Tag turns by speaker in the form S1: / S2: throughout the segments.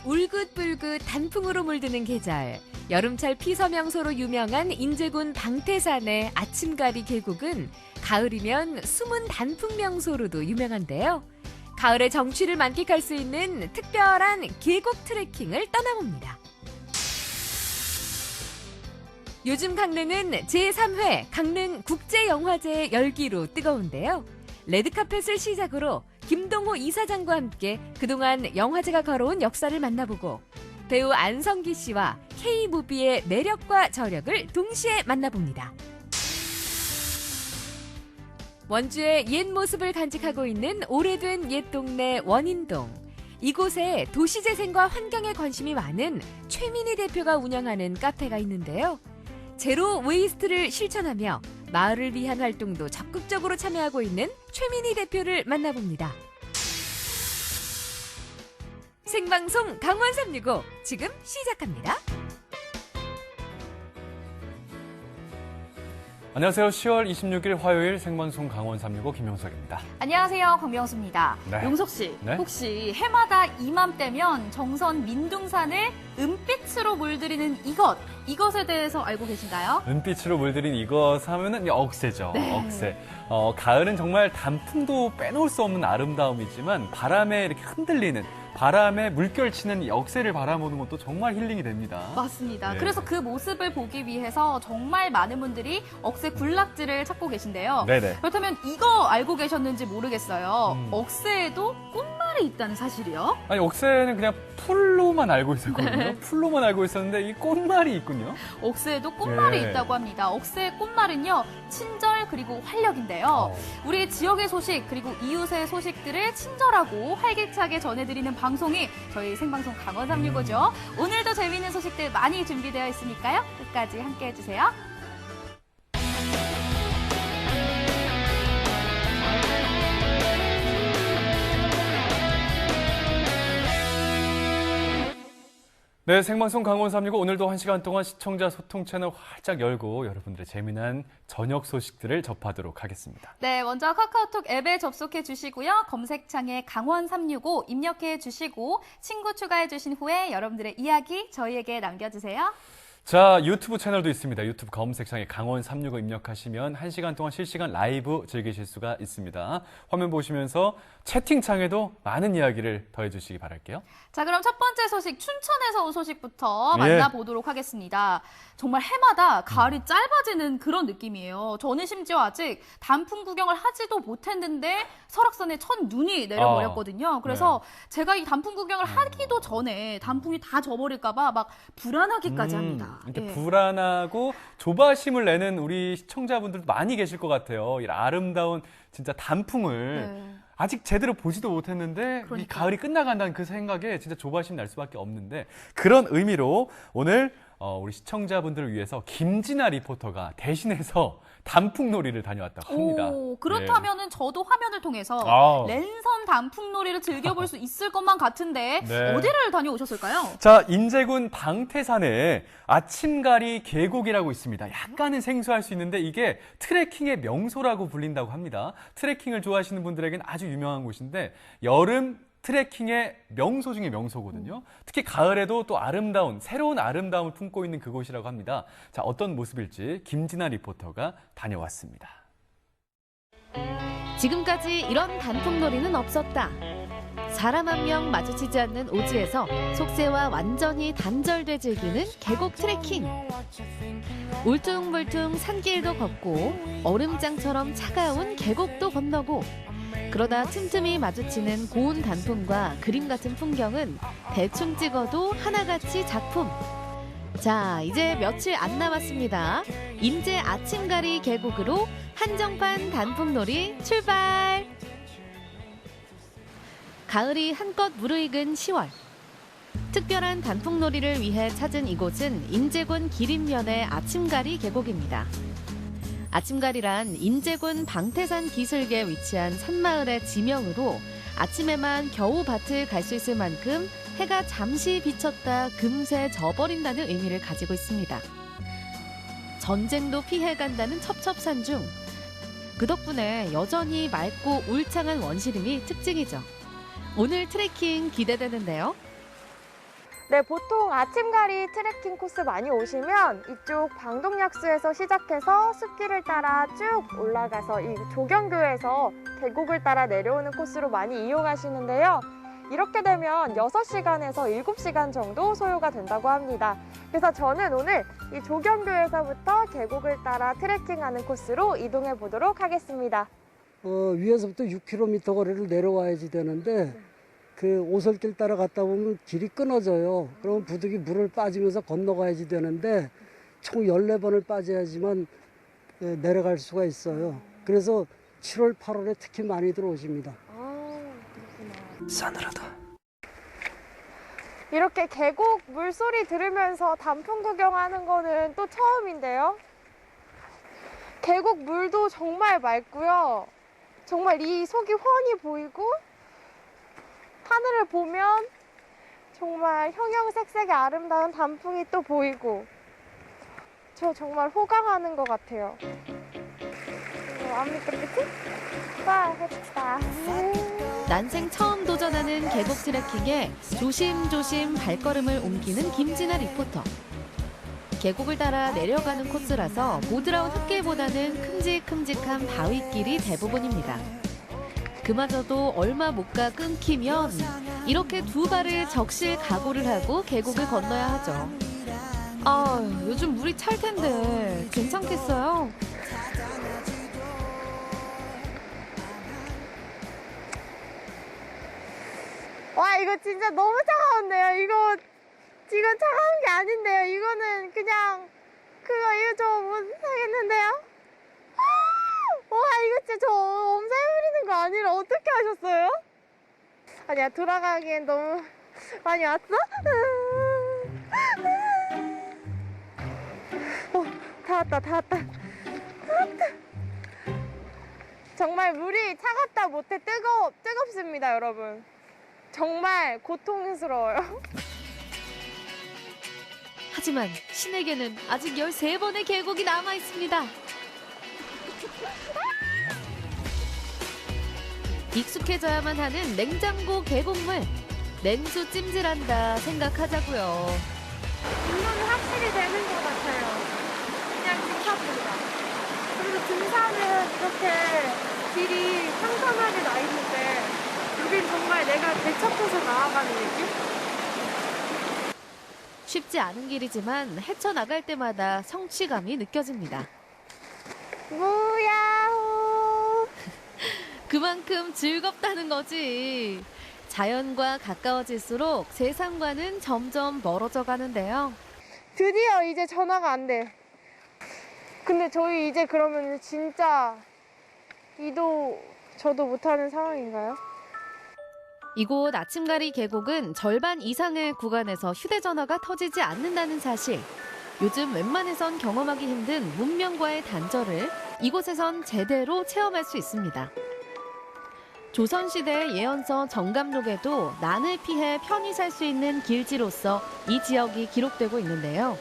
S1: 울긋불긋 단풍으로 물드는 계절. 여름철 피서명소로 유명한 인제군 방태산의 아침가리 계곡은 가을이면 숨은 단풍 명소로도 유명한데요. 가을의 정취를 만끽할 수 있는 특별한 계곡 트레킹을 떠나봅니다. 요즘 강릉은 제3회 강릉 국제영화제 열기로 뜨거운데요. 레드카펫을 시작으로 김동호 이사장과 함께 그동안 영화제가 걸어온 역사를 만나보고 배우 안성기 씨와 K무비의 매력과 저력을 동시에 만나봅니다. 원주의 옛 모습을 간직하고 있는 오래된 옛 동네 원인동. 이곳에 도시재생과 환경에 관심이 많은 최민희 대표가 운영하는 카페가 있는데요. 제로 웨이스트를 실천하며 마을을 위한 활동도 적극적으로 참여하고 있는 최민희 대표를 만나봅니다. 생방송 강원 365 지금 시작합니다.
S2: 안녕하세요. 10월 26일 화요일 생방송 강원 365 김영석입니다.
S3: 안녕하세요. 광명수입니다.
S2: 네.
S3: 용석 씨,
S2: 네?
S3: 혹시 해마다 이맘때면 정선 민둥산을 은빛으로 물들이는 이것에 대해서 알고 계신가요?
S2: 은빛으로 물들인 이것 하면은 억새죠.
S3: 네.
S2: 억새. 가을은 정말 단풍도 빼놓을 수 없는 아름다움이지만 바람에 이렇게 흔들리는 바람에 물결치는 이 억새를 바라보는 것도 정말 힐링이 됩니다.
S3: 맞습니다.
S2: 네.
S3: 그래서 그 모습을 보기 위해서 정말 많은 분들이 억새 군락지를 찾고 계신데요.
S2: 네네.
S3: 그렇다면 이거 알고 계셨는지 모르겠어요. 억새에도 꽃말이 있다는 사실이요?
S2: 아니, 억새는 그냥 풀로만 알고 있었거든요.
S3: 네.
S2: 풀로만 알고 있었는데 이 꽃말이 있군요.
S3: 억새에도 꽃말이
S2: 네.
S3: 있다고 합니다. 억새의 꽃말은요, 친절 그리고 활력인데요. 우리 지역의 소식 그리고 이웃의 소식들을 친절하고 활기차게 전해드리는 방송이 저희 생방송 강원 365죠. 오늘도 재미있는 소식들 많이 준비되어 있으니까요. 끝까지 함께 해주세요.
S2: 네, 생방송 강원 365 오늘도 1시간 동안 시청자 소통 채널 활짝 열고 여러분들의 재미난 저녁 소식들을 접하도록 하겠습니다.
S3: 네, 먼저 카카오톡 앱에 접속해 주시고요. 검색창에 강원 365 입력해 주시고 친구 추가해 주신 후에 여러분들의 이야기 저희에게 남겨주세요.
S2: 자, 유튜브 채널도 있습니다. 유튜브 검색창에 강원 365 입력하시면 1시간 동안 실시간 라이브 즐기실 수가 있습니다. 화면 보시면서 채팅창에도 많은 이야기를 더해주시기 바랄게요.
S3: 자, 그럼 첫 번째 소식, 춘천에서 온 소식부터
S2: 예.
S3: 만나보도록 하겠습니다. 정말 해마다 가을이 짧아지는 그런 느낌이에요. 저는 심지어 아직 단풍 구경을 하지도 못했는데 설악산에 첫 눈이 내려버렸거든요. 그래서 제가 이 단풍 구경을 하기도 전에 단풍이 다 져버릴까 봐 막 불안하기까지 합니다.
S2: 이렇게
S3: 예.
S2: 불안하고 조바심을 내는 우리 시청자분들도 많이 계실 것 같아요. 이 아름다운 진짜 단풍을
S3: 네.
S2: 아직 제대로 보지도 못했는데 이
S3: 그러니까요.
S2: 가을이 끝나간다는 그 생각에 진짜 조바심 날 수밖에 없는데 그런 의미로 오늘 우리 시청자분들을 위해서 김진아 리포터가 대신해서 단풍놀이를 다녀왔다고 합니다.
S3: 오, 그렇다면은 저도 화면을 통해서
S2: 아우.
S3: 랜선 단풍놀이를 즐겨볼 수 있을 것만 같은데
S2: 네.
S3: 어디를 다녀오셨을까요?
S2: 자, 인제군 방태산에 아침가리 계곡이라고 있습니다. 약간은 생소할 수 있는데 이게 트레킹의 명소라고 불린다고 합니다. 트레킹을 좋아하시는 분들에게는 아주 유명한 곳인데 여름 트레킹의 명소 중에 명소거든요. 특히 가을에도 또 새로운 아름다움을 품고 있는 그곳이라고 합니다. 자, 어떤 모습일지 김진아 리포터가 다녀왔습니다.
S1: 지금까지 이런 단풍놀이는 없었다. 사람 한 명 마주치지 않는 오지에서 속세와 완전히 단절돼 즐기는 계곡 트레킹. 울퉁불퉁 산길도 걷고 얼음장처럼 차가운 계곡도 건너고 그러다 틈틈이 마주치는 고운 단풍과 그림 같은 풍경은 대충 찍어도 하나같이 작품. 자, 이제 며칠 안 남았습니다. 인제 아침가리 계곡으로 한정판 단풍놀이 출발! 가을이 한껏 무르익은 10월. 특별한 단풍놀이를 위해 찾은 이곳은 인제군 기림면의 아침가리 계곡입니다. 아침가리란 인제군 방태산 기슭에 위치한 산마을의 지명으로 아침에만 겨우 밭을 갈 수 있을 만큼 해가 잠시 비쳤다 금세 져버린다는 의미를 가지고 있습니다. 전쟁도 피해간다는 첩첩산 중 그 덕분에 여전히 맑고 울창한 원시림이 특징이죠. 오늘 트레킹 기대되는데요.
S4: 네, 보통 아침가리 트레킹 코스 많이 오시면 이쪽 방동약수에서 시작해서 숲길을 따라 쭉 올라가서 이 조경교에서 계곡을 따라 내려오는 코스로 많이 이용하시는데요. 이렇게 되면 6시간에서 7시간 정도 소요가 된다고 합니다. 그래서 저는 오늘 이 조경교에서부터 계곡을 따라 트레킹하는 코스로 이동해 보도록 하겠습니다.
S5: 위에서부터 6km 거리를 내려와야지 되는데 그 오솔길 따라 갔다 보면 길이 끊어져요. 그러면 부득이 물을 빠지면서 건너가야지 되는데 총 14번을 빠져야지만 내려갈 수가 있어요. 그래서 7월, 8월에 특히 많이들 오십니다.
S6: 싸늘하다.
S4: 이렇게 계곡 물소리 들으면서 단풍 구경하는 거는 또 처음인데요. 계곡 물도 정말 맑고요. 정말 이 속이 훤히 보이고 하늘을 보면 정말 형형색색의 아름다운 단풍이 또 보이고 저 정말 호강하는 것 같아요. 안 믿겠지? 와, 했다.
S1: 난생 처음 도전하는 계곡 트레킹에 조심조심 발걸음을 옮기는 김진아 리포터. 계곡을 따라 내려가는 코스라서 보드라운 흙길보다는 큼직큼직한 바위길이 대부분입니다. 그마저도 얼마 못 가 끊기면 이렇게 두 발을 적실 각오를 하고 계곡을 건너야 하죠. 아, 요즘 물이 찰 텐데 괜찮겠어요?
S4: 와, 이거 진짜 너무 차가운데요. 이거 지금 차가운 게 아닌데요. 이거는 그냥 이거 좀 못하겠는데요. 와, 이거 진짜 저 엄살 부리는 거 아니라 어떻게 하셨어요? 아니야, 돌아가기엔 너무 많이 왔어? 다 왔다, 다 왔다. 정말 물이 차갑다 못해 뜨겁습니다, 여러분. 정말 고통스러워요.
S1: 하지만 신에게는 아직 13번의 계곡이 남아 있습니다. 익숙해져야만 하는 냉장고 계곡물. 냉수 찜질한다 생각하자고요.
S4: 운동이 확실히 되는 것 같아요. 그냥 등산보다. 그리고 등산은 이렇게 길이 평탄하게 나 있는데 여긴 정말 내가 개척해서 나아가는 느낌?
S1: 쉽지 않은 길이지만 헤쳐나갈 때마다 성취감이 느껴집니다.
S4: 무야호!
S1: 그만큼 즐겁다는 거지. 자연과 가까워질수록 세상과는 점점 멀어져 가는데요.
S4: 드디어 이제 전화가 안 돼. 근데 저희 이제 그러면 진짜 저도 못하는 상황인가요?
S1: 이곳 아침가리 계곡은 절반 이상의 구간에서 휴대전화가 터지지 않는다는 사실. 요즘 웬만해선 경험하기 힘든 문명과의 단절을 이곳에선 제대로 체험할 수 있습니다. 조선시대 예언서 정감록에도 난을 피해 편히 살 수 있는 길지로서 이 지역이 기록되고 있는데요.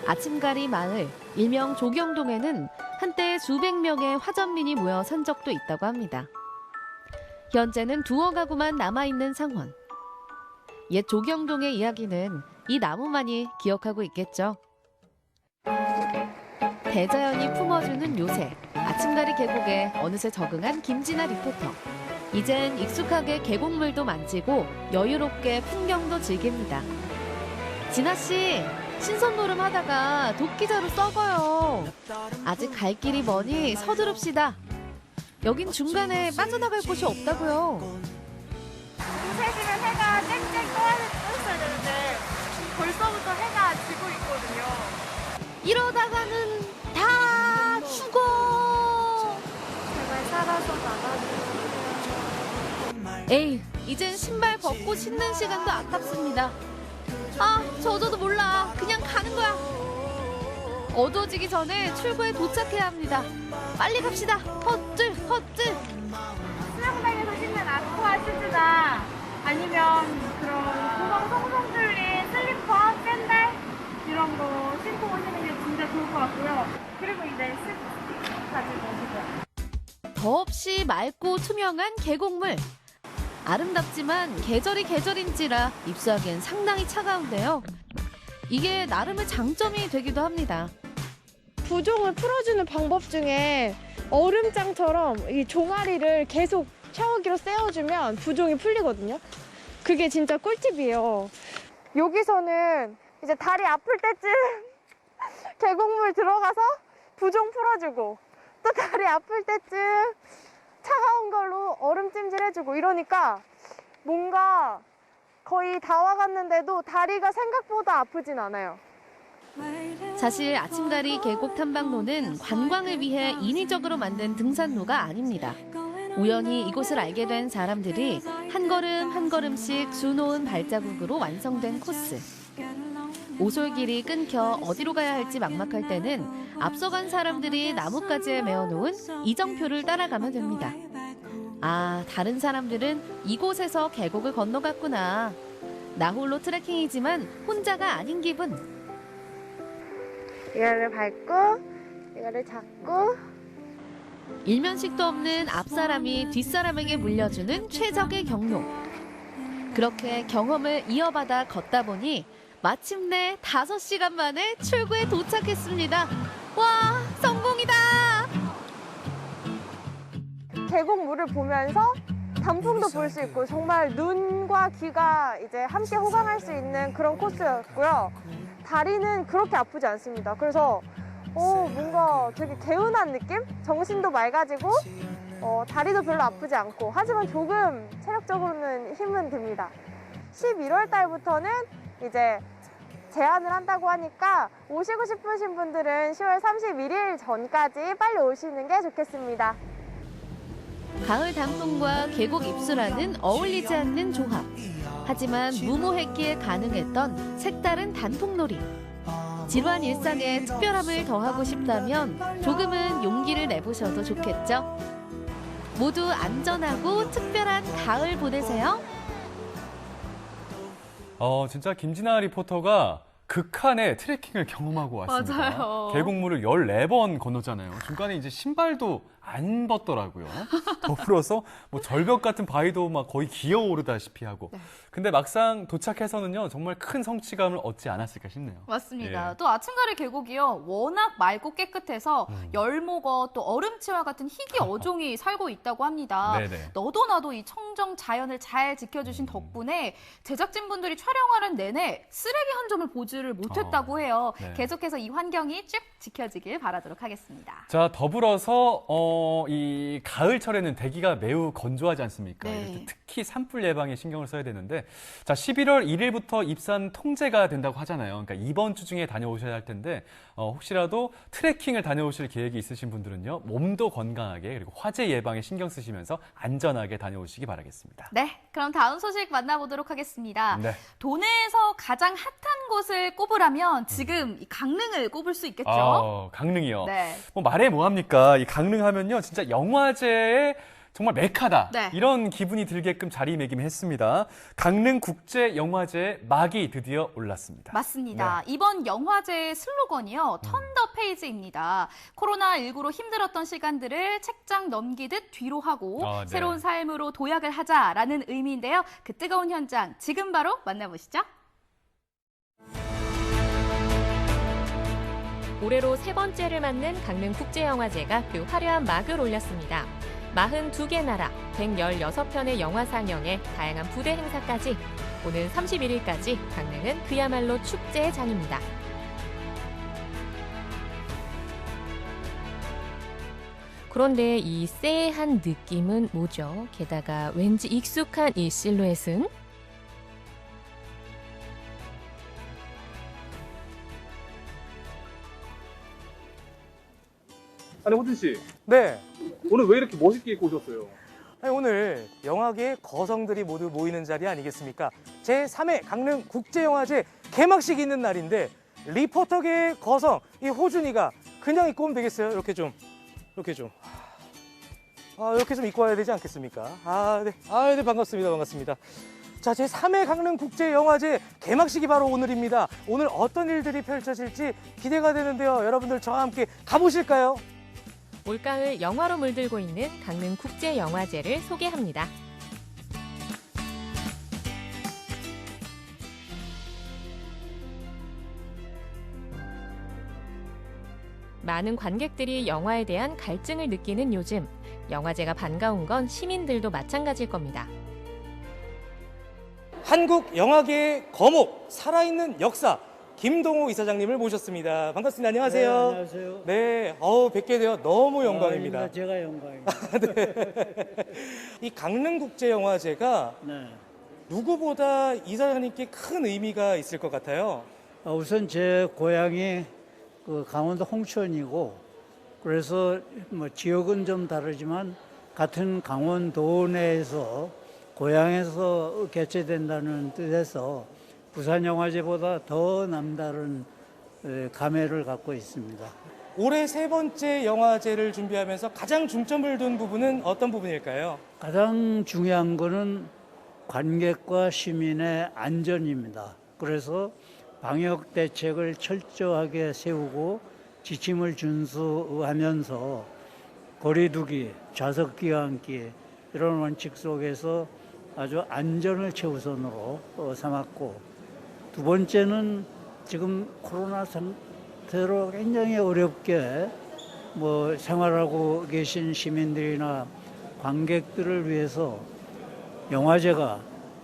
S1: 아침가리 마을, 일명 조경동에는 한때 수백 명의 화전민이 모여 산 적도 있다고 합니다. 현재는 두어 가구만 남아있는 상황. 옛 조경동의 이야기는 이 나무만이 기억하고 있겠죠. 대자연이 품어주는 요새, 아침가리 계곡에 어느새 적응한 김진아 리포터. 이젠 익숙하게 계곡물도 만지고 여유롭게 풍경도 즐깁니다. 진아 씨, 신선 노름하다가 도끼자루 썩어요. 아직 갈 길이 머니 서두릅시다. 여긴 중간에 빠져나갈 곳이 없다고요.
S4: 2시면 해가 쨍쨍 떠있어야 되는데 벌써부터 해가 지고 있거든요.
S1: 이러다가는 다 죽어.
S4: 제발 살아서 나가주세요.
S1: 에이, 이젠 신발 벗고 신는 시간도 아깝습니다. 아, 저도 몰라. 그냥 가는 거야. 어두워지기 전에 출구에 도착해야 합니다. 빨리 갑시다. 헛줄, 헛줄.
S4: 수영장에서 신는 아쿠아 슈즈나 아니면 그런 구멍 송송 뚫린 슬리퍼, 샌들 이런 거 신고 오시는 게 진짜 좋을 것 같고요. 그리고 이제 스틱 가지고 오시고요.
S1: 더없이 맑고 투명한 계곡물. 아름답지만 계절이 계절인지라 입수하기엔 상당히 차가운데요. 이게 나름의 장점이 되기도 합니다.
S4: 부종을 풀어주는 방법 중에 얼음장처럼 이 종아리를 계속 샤워기로 쐬어주면 부종이 풀리거든요. 그게 진짜 꿀팁이에요. 여기서는 이제 다리 아플 때쯤 계곡물 들어가서 부종 풀어주고, 또 다리 아플 때쯤 차가운 걸로 얼음 찜질해주고, 이러니까 뭔가 거의 다 와갔는데도 다리가 생각보다 아프진 않아요.
S1: 사실 아침가리 계곡 탐방로는 관광을 위해 인위적으로 만든 등산로가 아닙니다. 우연히 이곳을 알게 된 사람들이 한 걸음 한 걸음씩 수놓은 발자국으로 완성된 코스. 오솔길이 끊겨 어디로 가야 할지 막막할 때는 앞서간 사람들이 나뭇가지에 메어놓은 이정표를 따라가면 됩니다. 아, 다른 사람들은 이곳에서 계곡을 건너갔구나. 나 홀로 트레킹이지만 혼자가 아닌 기분.
S4: 이거를 밟고, 이거를 잡고.
S1: 일면식도 없는 앞사람이 뒷사람에게 물려주는 최적의 경로. 그렇게 경험을 이어받아 걷다 보니 마침내 5시간 만에 출구에 도착했습니다. 와, 성공이다!
S4: 계곡 물을 보면서 단풍도 볼 수 있고, 정말 눈과 귀가 이제 함께 호강할 수 있는 그런 코스였고요. 다리는 그렇게 아프지 않습니다. 그래서 뭔가 되게 개운한 느낌? 정신도 맑아지고 다리도 별로 아프지 않고, 하지만 조금 체력적으로는 힘은 듭니다. 11월 달부터는 이제 제한을 한다고 하니까 오시고 싶으신 분들은 10월 31일 전까지 빨리 오시는 게 좋겠습니다.
S1: 가을 단풍과 계곡 입수라는 어울리지 않는 조합. 하지만 무모했기에 가능했던 색다른 단풍놀이. 지루한 일상에 특별함을 더하고 싶다면 조금은 용기를 내보셔도 좋겠죠. 모두 안전하고 특별한 가을 보내세요.
S2: 진짜 김진아 리포터가 극한의 트레킹을 경험하고 왔습니다.
S3: 맞아요.
S2: 계곡물을 14번 건넜잖아요. 중간에 이제 신발도 안 벗더라고요. 더불어서 뭐 절벽 같은 바위도 막 거의 기어오르다시피 하고.
S3: 네.
S2: 근데 막상 도착해서는요, 정말 큰 성취감을 얻지 않았을까 싶네요.
S3: 맞습니다.
S2: 예.
S3: 또 아침가리 계곡이요. 워낙 맑고 깨끗해서 열목어 또 얼음치와 같은 희귀 어종이 살고 있다고 합니다.
S2: 네네.
S3: 너도 나도 이 청정 자연을 잘 지켜주신 덕분에 제작진분들이 촬영하는 내내 쓰레기 한 점을 보지를 못했다고 해요.
S2: 네.
S3: 계속해서 이 환경이 쭉 지켜지길 바라도록 하겠습니다.
S2: 자, 더불어서 이 가을철에는 대기가 매우 건조하지 않습니까?
S3: 네.
S2: 이럴 때 특히 산불 예방에 신경을 써야 되는데, 자, 11월 1일부터 입산 통제가 된다고 하잖아요. 그러니까 이번 주 중에 다녀오셔야 할 텐데, 혹시라도 트레킹을 다녀오실 계획이 있으신 분들은요, 몸도 건강하게 그리고 화재 예방에 신경 쓰시면서 안전하게 다녀오시기 바라겠습니다.
S3: 네, 그럼 다음 소식 만나보도록 하겠습니다.
S2: 네.
S3: 도내에서 가장 핫한 곳을 꼽으라면 지금 이 강릉을 꼽을 수 있겠죠?
S2: 강릉이요.
S3: 네.
S2: 뭐 말해 뭐합니까? 이 강릉 하면요, 진짜 영화제의 정말 메카다.
S3: 네.
S2: 이런 기분이 들게끔 자리매김했습니다. 강릉국제영화제 막이 드디어 올랐습니다.
S3: 맞습니다.
S2: 네.
S3: 이번 영화제의 슬로건이요. 턴 더 페이지입니다. 코로나19로 힘들었던 시간들을 책장 넘기듯 뒤로 하고
S2: 네.
S3: 새로운 삶으로 도약을 하자라는 의미인데요. 그 뜨거운 현장 지금 바로 만나보시죠.
S6: 올해로 3번째를 맞는 강릉국제영화제가 그 화려한 막을 올렸습니다. 42개 나라, 116편의 영화 상영에 다양한 부대 행사까지 오는 31일까지 강릉은 그야말로 축제의 장입니다. 그런데 이 쎄한 느낌은 뭐죠? 게다가 왠지 익숙한 이 실루엣은?
S7: 아니 호준 씨,
S8: 네.
S7: 오늘 왜 이렇게 멋있게 입고 오셨어요?
S8: 아니, 오늘 영화계 거성들이 모두 모이는 자리 아니겠습니까? 제3회 강릉 국제영화제 개막식이 있는 날인데 리포터계의 거성 이 호준이가 그냥 입고 오면 되겠어요? 이렇게 좀 이렇게 좀 입고 와야 되지 않겠습니까? 네, 반갑습니다. 자, 제3회 강릉 국제영화제 개막식이 바로 오늘입니다. 오늘 어떤 일들이 펼쳐질지 기대가 되는데요. 여러분들 저와 함께 가보실까요?
S6: 올가을 영화로 물들고 있는 강릉국제영화제를 소개합니다. 많은 관객들이 영화에 대한 갈증을 느끼는 요즘, 영화제가 반가운 건 시민들도 마찬가지일 겁니다.
S8: 한국 영화계의 거목, 살아있는 역사, 김동호 이사장님을 모셨습니다. 반갑습니다. 안녕하세요.
S9: 네, 안녕하세요.
S8: 네, 뵙게 되어 너무 영광입니다.
S9: 아닙니다. 제가 영광입니다.
S8: 이 강릉국제영화제가
S9: 네.
S8: 누구보다 이사장님께 큰 의미가 있을 것 같아요.
S9: 우선 제 고향이 그 강원도 홍천이고, 그래서 뭐 지역은 좀 다르지만 같은 강원도 내에서 고향에서 개최된다는 뜻에서 부산영화제보다 더 남다른 감회를 갖고 있습니다.
S8: 올해 세 번째 영화제를 준비하면서 가장 중점을 둔 부분은 어떤 부분일까요?
S9: 가장 중요한 거는 관객과 시민의 안전입니다. 그래서 방역 대책을 철저하게 세우고 지침을 준수하면서 거리두기, 좌석 끼어앉기 이런 원칙 속에서 아주 안전을 최우선으로 삼았고, 두 번째는 지금 코로나 상태로 굉장히 어렵게 생활하고 계신 시민들이나 관객들을 위해서 영화제가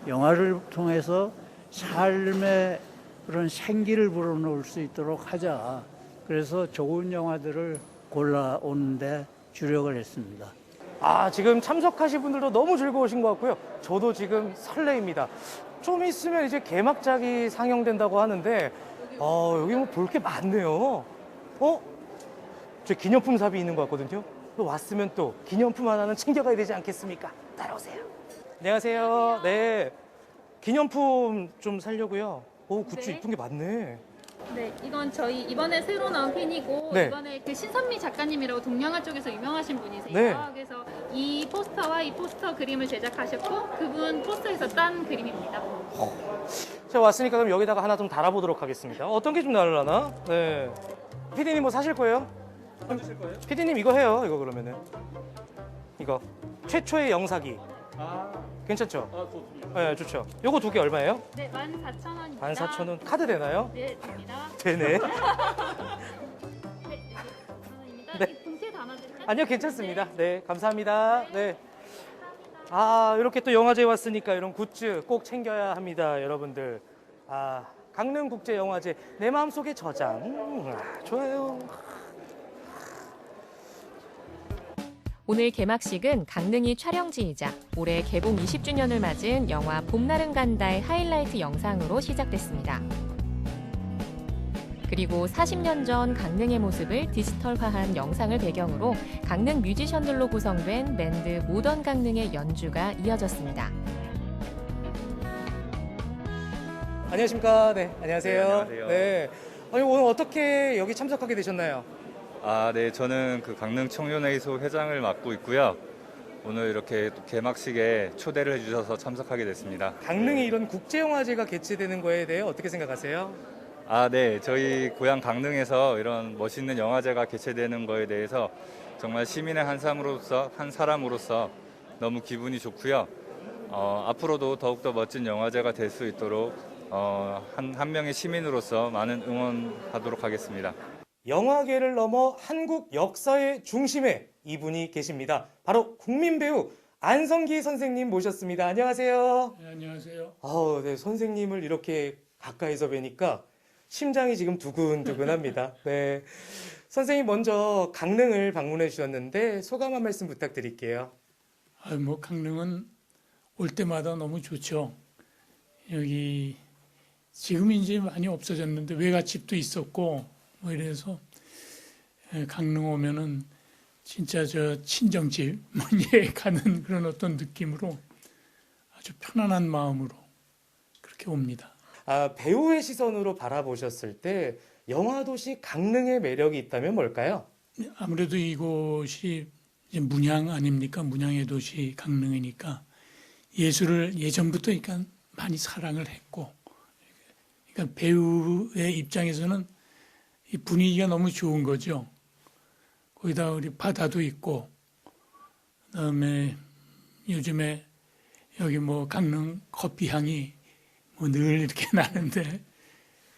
S9: 영화를 통해서 삶의 그런 생기를 불어넣을 수 있도록 하자. 그래서 좋은 영화들을 골라오는데 주력을 했습니다.
S8: 지금 참석하신 분들도 너무 즐거우신 것 같고요. 저도 지금 설레입니다. 좀 있으면 이제 개막작이 상영된다고 하는데, 여기 뭐 볼 게 많네요. 저 기념품 삽이 있는 것 같거든요. 또 왔으면 또 기념품 하나는 챙겨가야 되지 않겠습니까? 따라오세요. 안녕하세요. 네. 기념품 좀 사려고요. 굿즈
S3: 네.
S8: 이쁜 게 많네.
S3: 네, 이건 저희 이번에 새로 나온 펜이고
S8: 네.
S3: 이번에 그 신선미 작가님이라고 동양화 쪽에서 유명하신 분이세요.
S8: 네.
S3: 그래서 이 포스터와 이 포스터 그림을 제작하셨고 그분 포스터에서 딴 그림입니다.
S8: 제가 왔으니까 그럼 여기다가 하나 좀 달아보도록 하겠습니다. 어떤 게 좀 나으려나? 네. 피디님 뭐 사실 거예요? 사주실 거예요? 피디님 이거 해요. 이거 그러면은. 이거. 최초의 영사기. 괜찮죠?
S3: 좋습니다.
S8: 네, 좋죠. 요거 두 개 얼마예요?
S3: 네, 14,000원입니다.
S8: 14,000원. 카드 되나요?
S3: 네, 됩니다.
S8: 되네.
S3: 네, 14,000원입니다.
S8: 네.
S3: 이 봉투에 담아드릴까요?
S8: 아니요, 괜찮습니다. 네, 감사합니다. 네. 이렇게 또 영화제에 왔으니까 이런 굿즈 꼭 챙겨야 합니다, 여러분들. 강릉국제영화제 내 마음속의 저장. 좋아요.
S6: 오늘 개막식은 강릉이 촬영지이자 올해 개봉 20주년을 맞은 영화 봄날은 간다의 하이라이트 영상으로 시작됐습니다. 그리고 40년 전 강릉의 모습을 디지털화한 영상을 배경으로 강릉 뮤지션들로 구성된 밴드 모던 강릉의 연주가 이어졌습니다.
S8: 안녕하십니까. 네, 안녕하세요.
S10: 네, 안녕하세요.
S8: 네. 오늘 어떻게 여기 참석하게 되셨나요?
S10: 네, 저는 그 강릉 청년회의소 회장을 맡고 있고요. 오늘 이렇게 또 개막식에 초대를 해주셔서 참석하게 됐습니다.
S8: 강릉에 이런 국제영화제가 개최되는 거에 대해 어떻게 생각하세요?
S10: 네, 저희 고향 강릉에서 이런 멋있는 영화제가 개최되는 거에 대해서 정말 시민의 한 사람으로서 너무 기분이 좋고요. 앞으로도 더욱더 멋진 영화제가 될 수 있도록 한 명의 시민으로서 많은 응원하도록 하겠습니다.
S8: 영화계를 넘어 한국 역사의 중심에 이분이 계십니다. 바로 국민배우 안성기 선생님 모셨습니다. 안녕하세요.
S11: 네, 안녕하세요.
S8: 네, 선생님을 이렇게 가까이서 뵈니까 심장이 지금 두근두근합니다. 네, 선생님 먼저 강릉을 방문해 주셨는데 소감 한 말씀 부탁드릴게요.
S11: 강릉은 올 때마다 너무 좋죠. 여기 지금 이제 많이 없어졌는데 외갓집도 있었고 이래서 강릉 오면은 진짜 저 친정집 먼예 가는 그런 어떤 느낌으로 아주 편안한 마음으로 그렇게 옵니다.
S8: 배우의 시선으로 바라보셨을 때 영화도시 강릉의 매력이 있다면 뭘까요?
S11: 아무래도 이곳이 이제 문양 아닙니까? 문양의 도시 강릉이니까 예술을 예전부터 그러니까 많이 사랑을 했고, 그러니까 배우의 입장에서는 이 분위기가 너무 좋은 거죠. 거기다 우리 바다도 있고, 그다음에 요즘에 여기 강릉 커피 향이 늘 이렇게 나는데,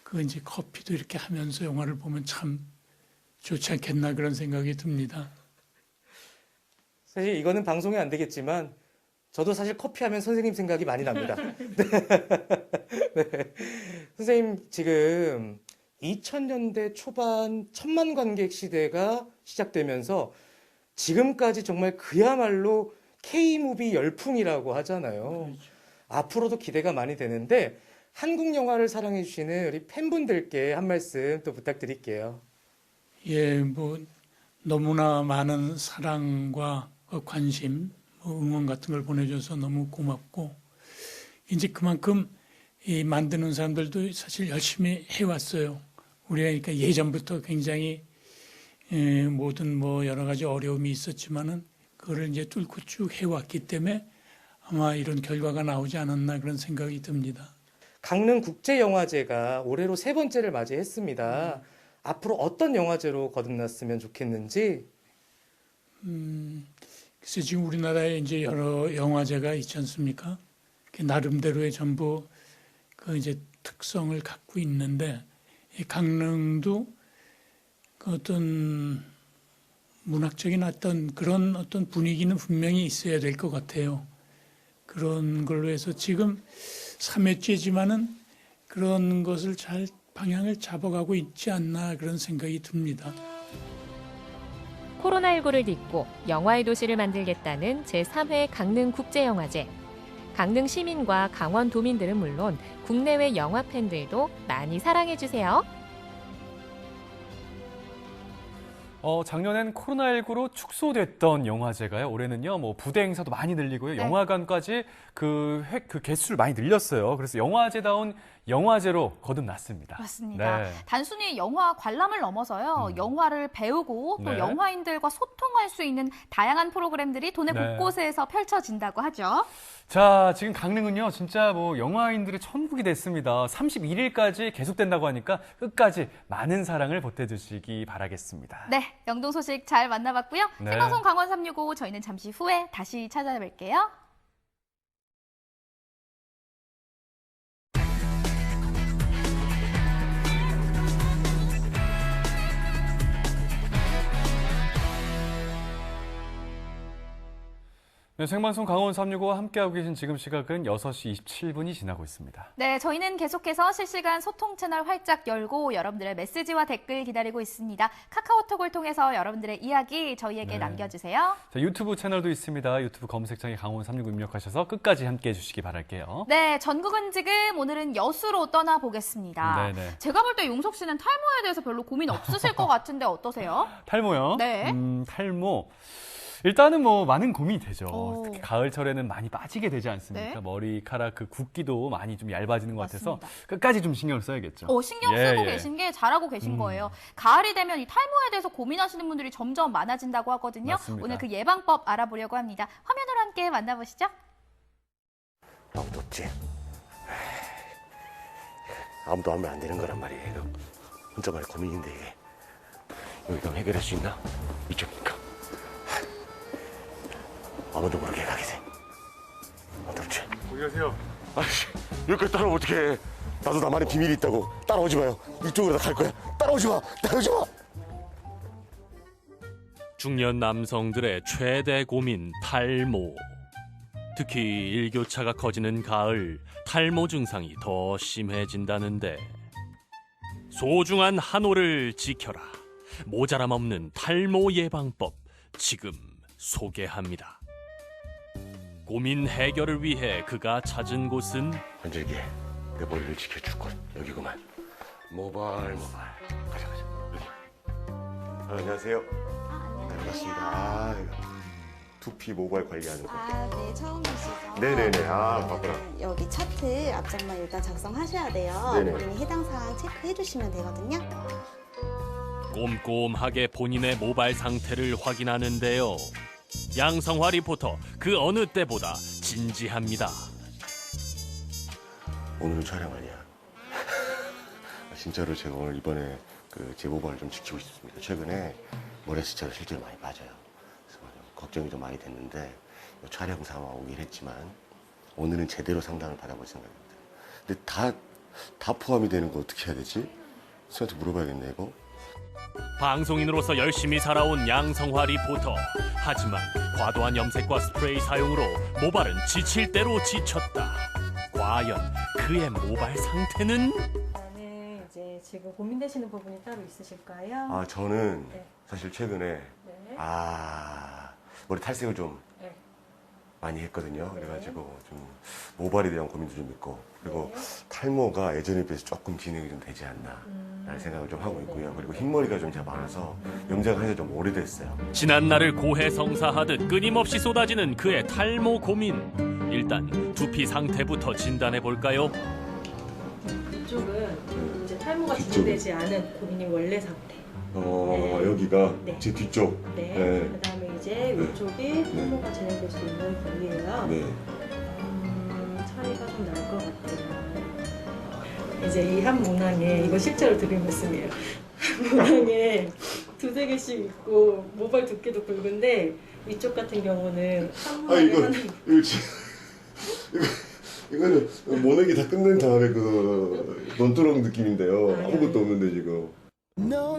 S11: 그 이제 커피도 이렇게 하면서 영화를 보면 참 좋지 않겠나 그런 생각이 듭니다.
S8: 사실 이거는 방송에 안 되겠지만 저도 사실 커피하면 선생님 생각이 많이 납니다. 네. 선생님 지금 2000년대 초반 천만 관객 시대가 시작되면서 지금까지 정말 그야말로 K무비 열풍이라고 하잖아요. 앞으로도 기대가 많이 되는데 한국 영화를 사랑해 주시는 우리 팬분들께 한 말씀 또 부탁드릴게요.
S11: 예, 뭐 너무나 많은 사랑과 관심, 응원 같은 걸 보내줘서 너무 고맙고 이제 그만큼 이 만드는 사람들도 사실 열심히 해왔어요. 우리가 그러니까 예전부터 굉장히 모든 뭐 여러 가지 어려움이 있었지만은 그거를 이제 뚫고 쭉 해왔기 때문에 아마 이런 결과가 나오지 않았나 그런 생각이 듭니다.
S8: 강릉국제영화제가 올해로 3번째를 맞이했습니다. 앞으로 어떤 영화제로 거듭났으면 좋겠는지.
S11: 그래서 지금 우리나라에 이제 여러 영화제가 있지 않습니까? 나름대로의 전부 그 이제 특성을 갖고 있는데 이 강릉도 그 어떤 문학적인 그런 어떤 분위기는 분명히 있어야 될 것 같아요. 그런 걸로 해서 지금 3회째지만은 그런 것을 잘 방향을 잡아가고 있지 않나 그런 생각이 듭니다.
S6: 코로나19를 딛고 영화의 도시를 만들겠다는 제3회 강릉국제영화제. 강릉 시민과 강원 도민들은 물론 국내외 영화 팬들도 많이 사랑해주세요.
S2: 작년엔 코로나19로 축소됐던 영화제가요. 올해는요, 뭐 부대 행사도 많이 늘리고요.
S3: 네.
S2: 영화관까지 그 개수를 많이 늘렸어요. 그래서 영화제다운 영화제로 거듭났습니다.
S3: 맞습니다.
S2: 네.
S3: 단순히 영화 관람을 넘어서요. 영화를 배우고 또
S2: 네.
S3: 영화인들과 소통할 수 있는 다양한 프로그램들이 도내
S2: 네.
S3: 곳곳에서 펼쳐진다고 하죠.
S2: 자, 지금 강릉은요, 진짜 뭐 영화인들의 천국이 됐습니다. 31일까지 계속된다고 하니까 끝까지 많은 사랑을 보태주시기 바라겠습니다.
S3: 네, 영동 소식 잘 만나봤고요.
S2: 네.
S3: 생방송 강원 365 저희는 잠시 후에 다시 찾아뵐게요.
S2: 네, 생방송 강원 365와 함께하고 계신 지금 시각은 6시 27분이 지나고 있습니다.
S3: 네, 저희는 계속해서 실시간 소통 채널 활짝 열고 여러분들의 메시지와 댓글 기다리고 있습니다. 카카오톡을 통해서 여러분들의 이야기 저희에게 남겨주세요.
S2: 자, 유튜브 채널도 있습니다. 유튜브 검색창에 강원 365 입력하셔서 끝까지 함께해 주시기 바랄게요.
S3: 네, 전국은 지금 오늘은 여수로 떠나보겠습니다.
S2: 네네.
S3: 제가 볼 때 용석 씨는 탈모에 대해서 별로 고민 없으실 것 같은데 어떠세요?
S2: 탈모요?
S3: 네.
S2: 탈모. 일단은 뭐 많은 고민이 되죠.
S3: 오.
S2: 특히 가을철에는 많이 빠지게 되지 않습니까?
S3: 네.
S2: 머리카락 그 굵기도 많이 좀 얇아지는 것 같아서
S3: 맞습니다.
S2: 끝까지 좀 신경을 써야겠죠.
S3: 신경 쓰고 계신 게 잘하고 계신 거예요. 가을이 되면 이 탈모에 대해서 고민하시는 분들이 점점 많아진다고 하거든요.
S2: 맞습니다.
S3: 오늘 그 예방법 알아보려고 합니다. 화면으로 함께 만나보시죠.
S12: 아무도 없지. 아무도 하면 안 되는 거란 말이에요. 이거 혼자만의 고민인데 이게 여기가 해결할 수 있나? 이쪽이니까. 아무도 모르게 가게 돼. 아무도 없지.
S7: 어디 가세요?
S12: 아이씨, 여기까지 따라오면 어떡해. 나도 나만의 비밀이 있다고. 따라오지 마요. 이쪽으로 다 갈 거야. 따라오지 마. 따라오지 마.
S13: 중년 남성들의 최대 고민 탈모. 특히 일교차가 커지는 가을, 탈모 증상이 더 심해진다는데 소중한 한올을 지켜라. 모자람 없는 탈모 예방법 지금 소개합니다. 고민 해결을 위해 그가 찾은 곳은
S12: 관절기에 내 머리를 지켜줄 곳 여기구만. 모발. 가자. 여기. 안녕하세요. 네, 반갑습니다. 두피 모발 관리하는 거.
S14: 네, 처음이시죠?
S12: 네네네. 바쁘라.
S14: 여기 차트 앞장만 일단 작성하셔야 돼요.
S12: 네네.
S14: 본인이 해당 사항 체크해 주시면 되거든요.
S13: 꼼꼼하게 본인의 모발 상태를 확인하는데요. 양성화 리포터 그 어느 때보다 진지합니다.
S12: 오늘은 촬영 아니야. 진짜로 제가 오늘 이번에 제 모발을 좀 지키고 있습니다. 최근에 머리 숫자가 실제로 많이 빠져요. 그래서 걱정이 좀 많이 됐는데 촬영 삼아 오긴 했지만 오늘은 제대로 상담을 받아볼 생각입니다. 근데 다 포함이 되는 거 어떻게 해야 되지? 선생님한테 물어봐야겠네 이거.
S13: 방송인으로서 열심히 살아온 양성화 리포터. 하지만 과도한 염색과 스프레이 사용으로 모발은 지칠 대로 지쳤다. 과연 그의 모발 상태는?
S15: 일단은 이제 지금 고민되시는 부분이 따로 있으실까요?
S12: 아, 저는
S15: 네.
S12: 사실 최근에
S15: 네.
S12: 머리 탈색을 좀
S15: 네.
S12: 많이 했거든요.
S15: 네.
S12: 그래가지고 좀 모발에 대한 고민도 좀 있고, 그리고
S15: 네.
S12: 탈모가 예전에 비해서 조금 진행이 좀 되지 않나 라는 생각을 좀 하고 있고요. 그리고 흰머리가 좀 제가 많아서 염색을 해서 좀 오래됐어요.
S13: 지난날을 고해성사하듯 끊임없이 쏟아지는 그의 탈모 고민. 일단 두피 상태부터 진단해 볼까요?
S15: 이쪽은 이제 탈모가
S12: 뒤쪽.
S15: 진행되지 않은 본인의 원래 상태. 네.
S12: 여기가
S15: 네.
S12: 제 뒤쪽.
S15: 네.
S12: 네.
S15: 그다음에 이제 위쪽이 탈모가 진행될 수 있는 부위예요.
S12: 네.
S15: 차이가 좀 날 것 같아요. 이제 이 한 모낭에 이거 실제로 드린 말씀이에요. 한 모낭에 두세 개씩 있고 모발 두께도 굵은데 위쪽 같은 경우는 한 모낭에
S12: 이거는 모내기 다 끝낸 다음에 그 논두렁 느낌인데요.
S15: 아니,
S12: 아무것도 없는데 지금.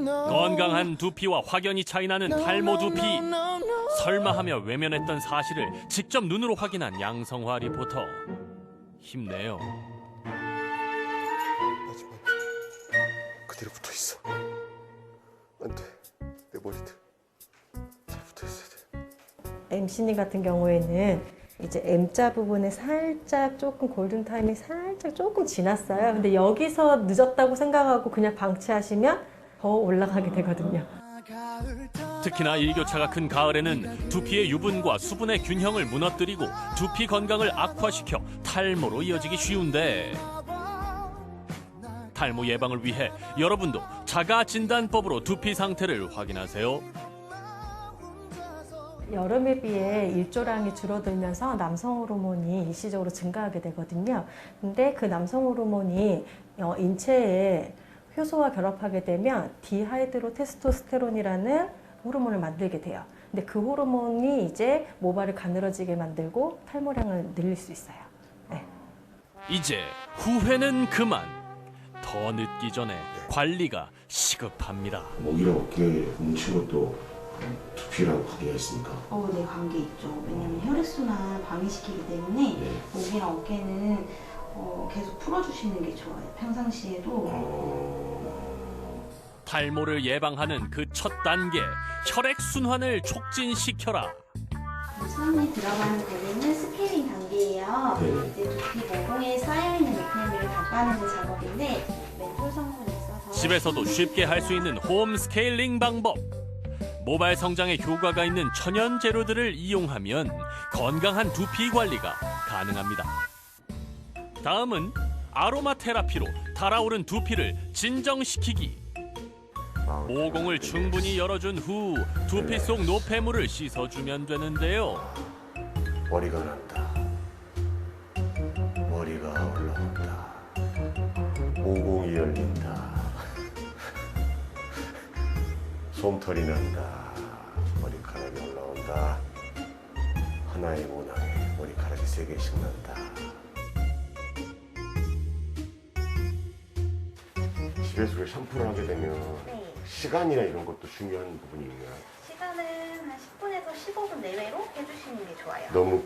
S13: 건강한 두피와 확연히 차이나는 탈모 두피. 설마 하며 외면했던 사실을 직접 눈으로 확인한 양성화 리포터. 힘내요.
S12: 마지막 그대로 붙어 있어. 안 돼. 내 머리들 잘 붙어 있어야 돼.
S15: MC님 같은 경우에는 이제 M자 부분에 살짝 조금 골든타임이 살짝 조금 지났어요. 근데 여기서 늦었다고 생각하고 그냥 방치하시면 더 올라가게 되거든요.
S13: 특히나 일교차가 큰 가을에는 두피의 유분과 수분의 균형을 무너뜨리고 두피 건강을 악화시켜 탈모로 이어지기 쉬운데, 탈모 예방을 위해 여러분도 자가 진단법으로 두피 상태를 확인하세요.
S15: 여름에 비해 일조량이 줄어들면서 남성 호르몬이 일시적으로 증가하게 되거든요. 근데 그 남성 호르몬이 인체에 효소와 결합하게 되면 디하이드로 테스토스테론이라는 호르몬을 만들게 돼요. 근데 그 호르몬이 이제 모발을 가늘어지게 만들고 탈모량을 늘릴 수 있어요. 네.
S13: 이제 후회는 그만. 더 늦기 전에 관리가 시급합니다.
S12: 목이랑 어깨 뭉친 것도 두피랑 관계가 있습니까?
S14: 네, 관계 있죠. 왜냐면 혈액순환 방해시키기 때문에 목이랑 어깨는 계속 풀어주시는 게 좋아요. 평상시에도.
S13: 탈모를 예방하는 그 첫 단계, 혈액순환을 촉진시켜라.
S14: 처음에 들어가는 단계는 스케일링 단계예요. 이제 두피 모공에 쌓여있는 미세미를 닦아내는 작업인데 멘톨 성분이 있어서
S13: 집에서도 쉽게 할 수 있는 홈 스케일링 방법. 모발 성장에 효과가 있는 천연 재료들을 이용하면 건강한 두피 관리가 가능합니다. 다음은 아로마 테라피로 달아오른 두피를 진정시키기. 모공을 충분히 열어준 후 두피 속 노폐물을 씻어주면 되는데요.
S12: 머리가 난다. 머리가 올라온다. 모공이 열린다. 솜털이 난다. 머리카락이 올라온다. 하나의 모낭에 머리카락이 3개씩 난다. 집에서 샴푸를 하게 되면 시간이나 이런 것도 중요한 부분인가요?
S14: 시간은 한 10분에서 15분 내외로 해주시는 게 좋아요.
S12: 너무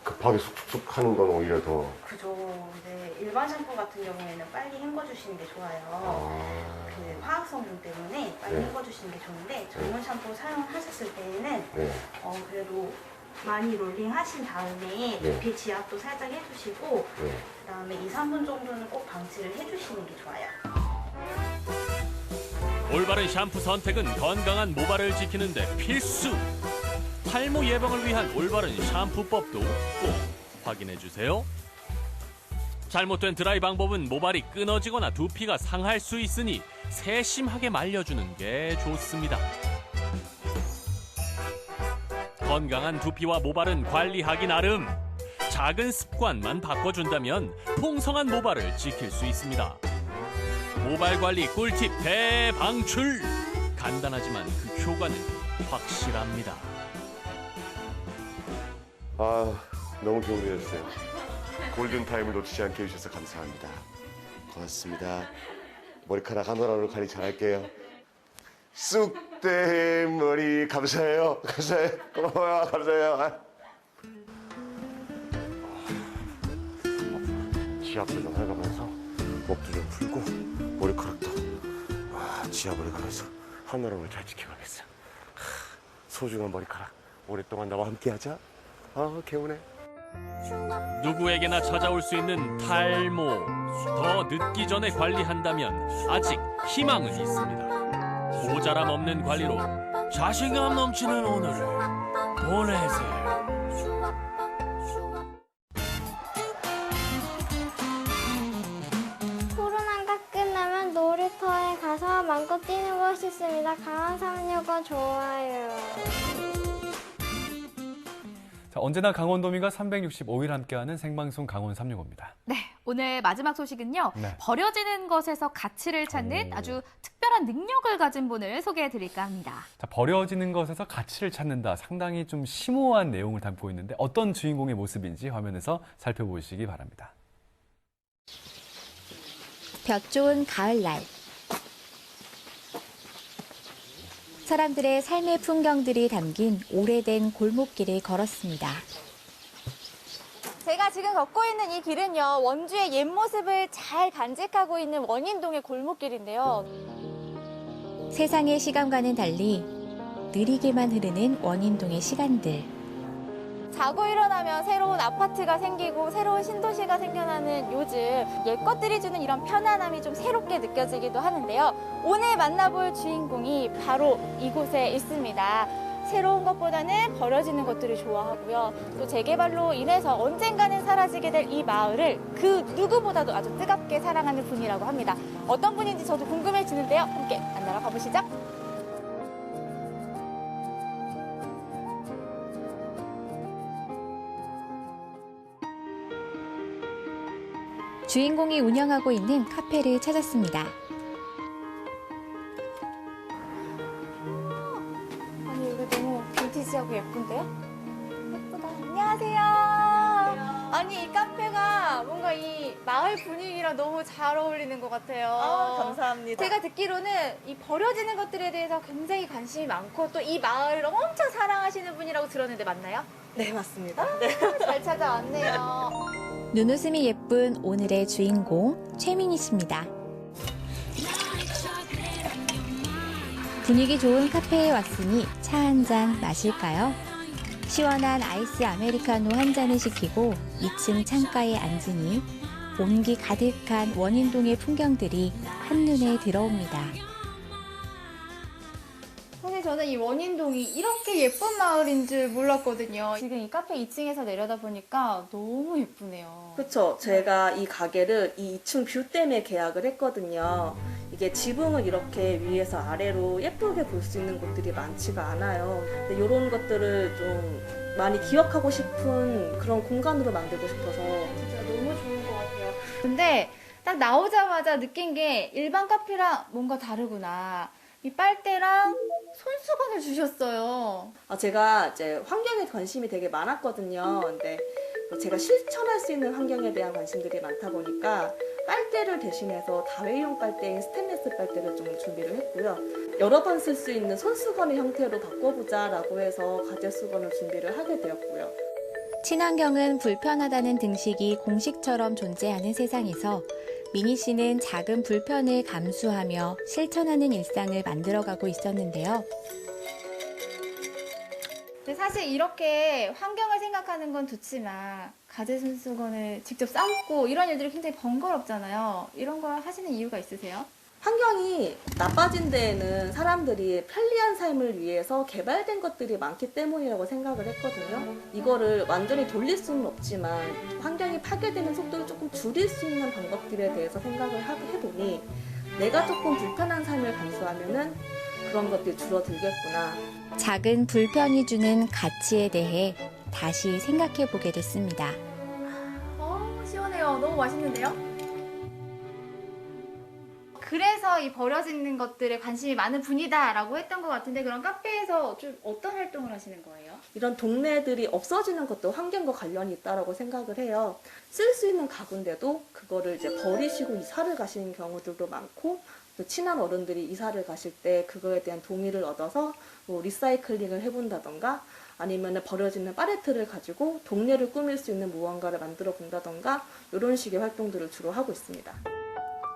S12: 급하게 쑥쑥 하는 건 오히려 더.
S14: 그죠. 근데 일반 샴푸 같은 경우에는 빨리 헹궈주시는 게 좋아요. 그 화학 성분 때문에 빨리 헹궈주시는 게 좋은데 전문 샴푸 사용하셨을 때에는 그래도 많이 롤링 하신 다음에 두피 지압도 살짝 해주시고 그다음에 2, 3분 정도는 꼭 방치를 해주시는 게 좋아요.
S13: 올바른 샴푸 선택은 건강한 모발을 지키는 데 필수. 탈모 예방을 위한 올바른 샴푸법도 꼭 확인해 주세요. 잘못된 드라이 방법은 모발이 끊어지거나 두피가 상할 수 있으니 세심하게 말려주는 게 좋습니다. 건강한 두피와 모발은 관리하기 나름. 작은 습관만 바꿔준다면 풍성한 모발을 지킬 수 있습니다. 모발 관리 꿀팁 대방출! 간단하지만 그 효과는 확실합니다.
S12: 너무 좋은 일이었어요. 골든타임을 놓치지 않게 해주셔서 감사합니다. 고맙습니다. 머리카락 하나하나 관리 잘할게요. 쑥된 머리 감사해요. 감사해요. 고마워요. 감사해요. 지압도 좀 해가면서 목도 좀 풀고 머리카락도 지압을 해가면서 하늘을 잘 지켜가겠어. 소중한 머리카락 오랫동안 나와 함께하자. 개운해.
S13: 누구에게나 찾아올 수 있는 탈모. 더 늦기 전에 관리한다면 아직 희망은 있습니다. 모자람 없는 관리로 자신감 넘치는 오늘을 보내세요.
S16: 코로나가 끝나면 놀이터에 가서 마음껏 뛰는 것이 있습니다. 강원 365 좋아요.
S2: 자, 언제나 강원도민과 365일 함께하는 생방송 강원 365입니다.
S3: 네, 오늘 마지막 소식은요.
S2: 네.
S3: 버려지는 것에서 가치를 찾는 아주 특별한 능력을 가진 분을 소개해드릴까 합니다.
S2: 자, 버려지는 것에서 가치를 찾는다. 상당히 좀 심오한 내용을 담고 있는데 어떤 주인공의 모습인지 화면에서 살펴보시기 바랍니다.
S17: 볕 좋은 가을날. 사람들의 삶의 풍경들이 담긴 오래된 골목길을 걸었습니다.
S18: 제가 지금 걷고 있는 이 길은요, 원주의 옛 모습을 잘 간직하고 있는 원인동의 골목길인데요.
S17: 세상의 시간과는 달리 느리게만 흐르는 원인동의 시간들.
S18: 자고 일어나면 새로운 아파트가 생기고 새로운 신도시가 생겨나는 요즘 옛 것들이 주는 이런 편안함이 좀 새롭게 느껴지기도 하는데요. 오늘 만나볼 주인공이 바로 이곳에 있습니다. 새로운 것보다는 버려지는 것들을 좋아하고요. 또 재개발로 인해서 언젠가는 사라지게 될 이 마을을 그 누구보다도 아주 뜨겁게 사랑하는 분이라고 합니다. 어떤 분인지 저도 궁금해지는데요. 함께 만나러 가보시죠.
S17: 주인공이 운영하고 있는 카페를 찾았습니다.
S18: 아니, 이거 너무 빈티지하고 예쁜데요? 예쁘다. 안녕하세요. 아니, 이 카페가 뭔가 이 마을 분위기랑 너무 잘 어울리는 것 같아요.
S19: 감사합니다.
S18: 제가 듣기로는 이 버려지는 것들에 대해서 굉장히 관심이 많고 또 이 마을을 엄청 사랑하시는 분이라고 들었는데 맞나요?
S19: 네, 맞습니다.
S18: 잘 찾아왔네요.
S17: 눈웃음이 예쁜 오늘의 주인공 최민희 씨입니다. 분위기 좋은 카페에 왔으니 차 한 잔 마실까요? 시원한 아이스 아메리카노 한 잔을 시키고 2층 창가에 앉으니 온기 가득한 원인동의 풍경들이 한눈에 들어옵니다.
S18: 사실 저는 이 원인동이 이렇게 예쁜 마을인 줄 몰랐거든요. 지금 이 카페 2층에서 내려다 보니까 너무 예쁘네요.
S19: 그렇죠. 제가 이 가게를 이 2층 뷰 때문에 계약을 했거든요. 이게 지붕을 이렇게 위에서 아래로 예쁘게 볼 수 있는 곳들이 많지가 않아요. 근데 이런 것들을 좀 많이 기억하고 싶은 그런 공간으로 만들고 싶어서
S18: 진짜 너무 좋은 것 같아요. 근데 딱 나오자마자 느낀 게 일반 카페랑 뭔가 다르구나. 이 빨대랑 손수건을 주셨어요.
S19: 제가 이제 환경에 관심이 되게 많았거든요. 근데 제가 실천할 수 있는 환경에 대한 관심들이 많다 보니까 빨대를 대신해서 다회용 빨대인 스테인리스 빨대를 좀 준비를 했고요. 여러 번 쓸 수 있는 손수건의 형태로 바꿔보자라고 해서 가재수건을 준비를 하게 되었고요.
S17: 친환경은 불편하다는 등식이 공식처럼 존재하는 세상에서 미니 씨는 작은 불편을 감수하며 실천하는 일상을 만들어가고 있었는데요.
S18: 근데 사실 이렇게 환경을 생각하는 건 좋지만 가재손수건을 직접 삶고 이런 일들이 굉장히 번거롭잖아요. 이런 걸 하시는 이유가 있으세요?
S19: 환경이 나빠진 데에는 사람들이 편리한 삶을 위해서 개발된 것들이 많기 때문이라고 생각을 했거든요. 이거를 완전히 돌릴 수는 없지만 환경이 파괴되는 속도를 조금 줄일 수 있는 방법들에 대해서 생각을 해보니 내가 조금 불편한 삶을 감수하면은 그런 것들이 줄어들겠구나.
S17: 작은 불편이 주는 가치에 대해 다시 생각해 보게 됐습니다.
S18: 시원해요. 너무 맛있는데요? 그래서 이 버려지는 것들에 관심이 많은 분이다라고 했던 것 같은데 그럼 카페에서 좀 어떤 활동을 하시는 거예요?
S19: 이런 동네들이 없어지는 것도 환경과 관련이 있다고 생각을 해요. 쓸 수 있는 가구인데도 그거를 이제 버리시고 이사를 가시는 경우들도 많고 또 친한 어른들이 이사를 가실 때 그거에 대한 동의를 얻어서 뭐 리사이클링을 해본다던가 아니면 버려지는 팔레트를 가지고 동네를 꾸밀 수 있는 무언가를 만들어 본다던가 이런 식의 활동들을 주로 하고 있습니다.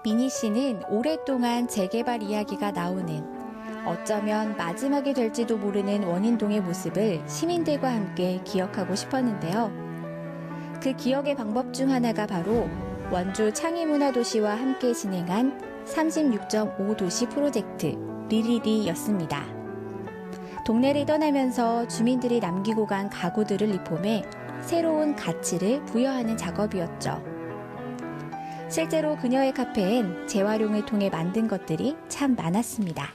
S17: 미니 씨는 오랫동안 재개발 이야기가 나오는 어쩌면 마지막이 될지도 모르는 원인동의 모습을 시민들과 함께 기억하고 싶었는데요. 그 기억의 방법 중 하나가 바로 원주 창의문화도시와 함께 진행한 36.5도시 프로젝트 리리리였습니다. 동네를 떠나면서 주민들이 남기고 간 가구들을 리폼해 새로운 가치를 부여하는 작업이었죠. 실제로 그녀의 카페엔 재활용을 통해 만든 것들이 참 많았습니다.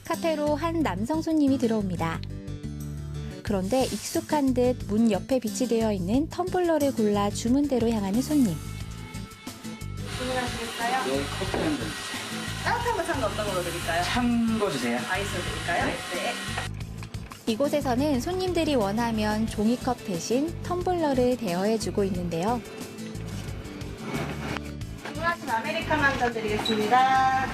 S17: 카페로 한 남성 손님이 들어옵니다. 그런데 익숙한 듯 문 옆에 비치되어 있는 텀블러를 골라 주문대로 향하는 손님.
S14: 주문하시겠어요?
S20: 네, 커피 한 잔.
S14: 따뜻한 거 찬 거 어떤 걸로 드릴까요?
S20: 찬 거 주세요.
S14: 아이스로 드릴까요? 네.
S17: 이곳에서는 손님들이 원하면 종이컵 대신 텀블러를 대여해주고 있는데요.
S14: 주문하신 아메리카노 한 잔 드리겠습니다.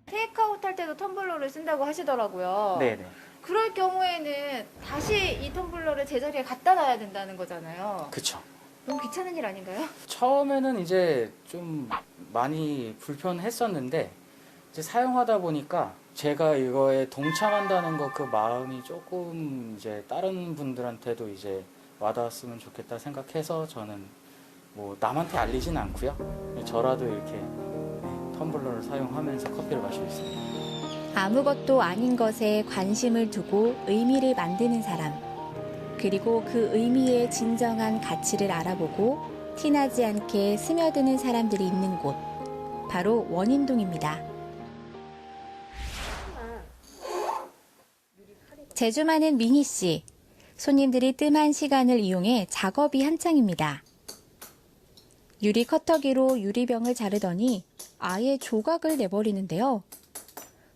S3: 테이크아웃 할 때도 텀블러를 쓴다고 하시더라고요.
S20: 네네.
S3: 그럴 경우에는 다시 이 텀블러를 제자리에 갖다 놔야 된다는 거잖아요.
S20: 그쵸.
S3: 너무 귀찮은 일 아닌가요?
S20: 처음에는 이제 좀 많이 불편했었는데 이제 사용하다 보니까 제가 이거에 동참한다는 거 그 마음이 조금 이제 다른 분들한테도 이제 와닿았으면 좋겠다 생각해서 저는 뭐 남한테 알리진 않고요. 저라도 이렇게 텀블러를 사용하면서 커피를 마시고 있습니다.
S17: 아무것도 아닌 것에 관심을 두고 의미를 만드는 사람. 그리고 그 의미의 진정한 가치를 알아보고 티나지 않게 스며드는 사람들이 있는 곳. 바로 원인동입니다. 제주 많은 미니 씨. 손님들이 뜸한 시간을 이용해 작업이 한창입니다. 유리 커터기로 유리병을 자르더니 아예 조각을 내버리는데요.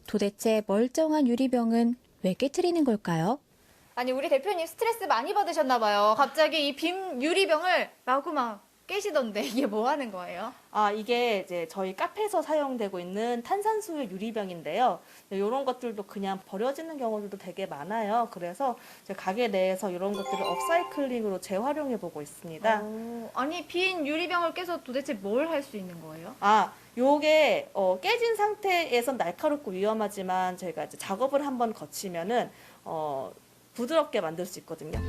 S17: 도대체 멀쩡한 유리병은 왜 깨트리는 걸까요?
S3: 아니 우리 대표님 스트레스 많이 받으셨나 봐요. 갑자기 이 빈 유리병을 마구마구 깨시던데 이게 뭐 하는 거예요?
S19: 아, 이게 이제 저희 카페에서 사용되고 있는 탄산수유 유리병인데요. 이런 것들도 그냥 버려지는 경우들도 되게 많아요. 그래서 이제 가게 내에서 이런 것들을 업사이클링으로 재활용해 보고 있습니다.
S3: 아니 빈 유리병을 깨서 도대체 뭘 할 수 있는 거예요?
S19: 아, 요게 깨진 상태에선 날카롭고 위험하지만 저희가 이제 작업을 한번 거치면은 부드럽게 만들 수 있거든요.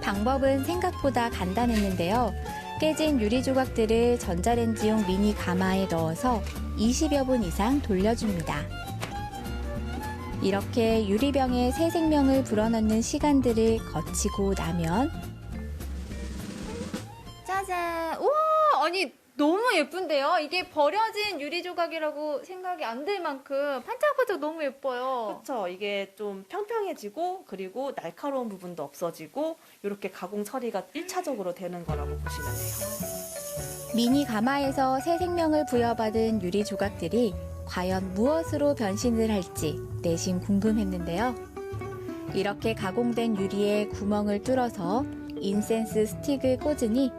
S17: 방법은 생각보다 간단했는데요. 깨진 유리 조각들을 전자레인지용 미니 가마에 넣어서 20여 분 이상 돌려줍니다. 이렇게 유리병에 새 생명을 불어넣는 시간들을 거치고 나면
S3: 짜잔! 우와! 아니 너무 예쁜데요? 이게 버려진 유리 조각이라고 생각이 안 들 만큼 반짝반짝 너무 예뻐요.
S19: 그렇죠. 이게 좀 평평해지고 그리고 날카로운 부분도 없어지고 이렇게 가공 처리가 1차적으로 되는 거라고 보시면 돼요.
S17: 미니 가마에서 새 생명을 부여받은 유리 조각들이 과연 무엇으로 변신을 할지 내심 궁금했는데요. 이렇게 가공된 유리에 구멍을 뚫어서 인센스 스틱을 꽂으니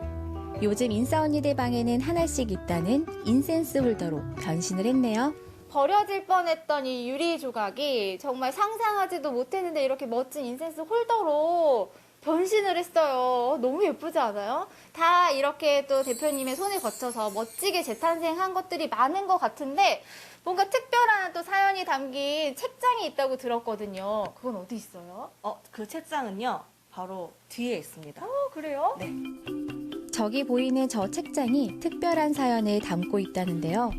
S17: 요즘 인싸 언니들 방에는 하나씩 있다는 인센스 홀더로 변신을 했네요.
S3: 버려질 뻔했던 이 유리 조각이 정말 상상하지도 못했는데 이렇게 멋진 인센스 홀더로 변신을 했어요. 너무 예쁘지 않아요? 다 이렇게 또 대표님의 손을 거쳐서 멋지게 재탄생한 것들이 많은 것 같은데 뭔가 특별한 또 사연이 담긴 책장이 있다고 들었거든요. 그건 어디 있어요?
S19: 그 책장은요. 바로 뒤에 있습니다.
S3: 그래요?
S19: 네.
S17: 저기 보이는 저 책장이 특별한 사연을 담고 있다는데요.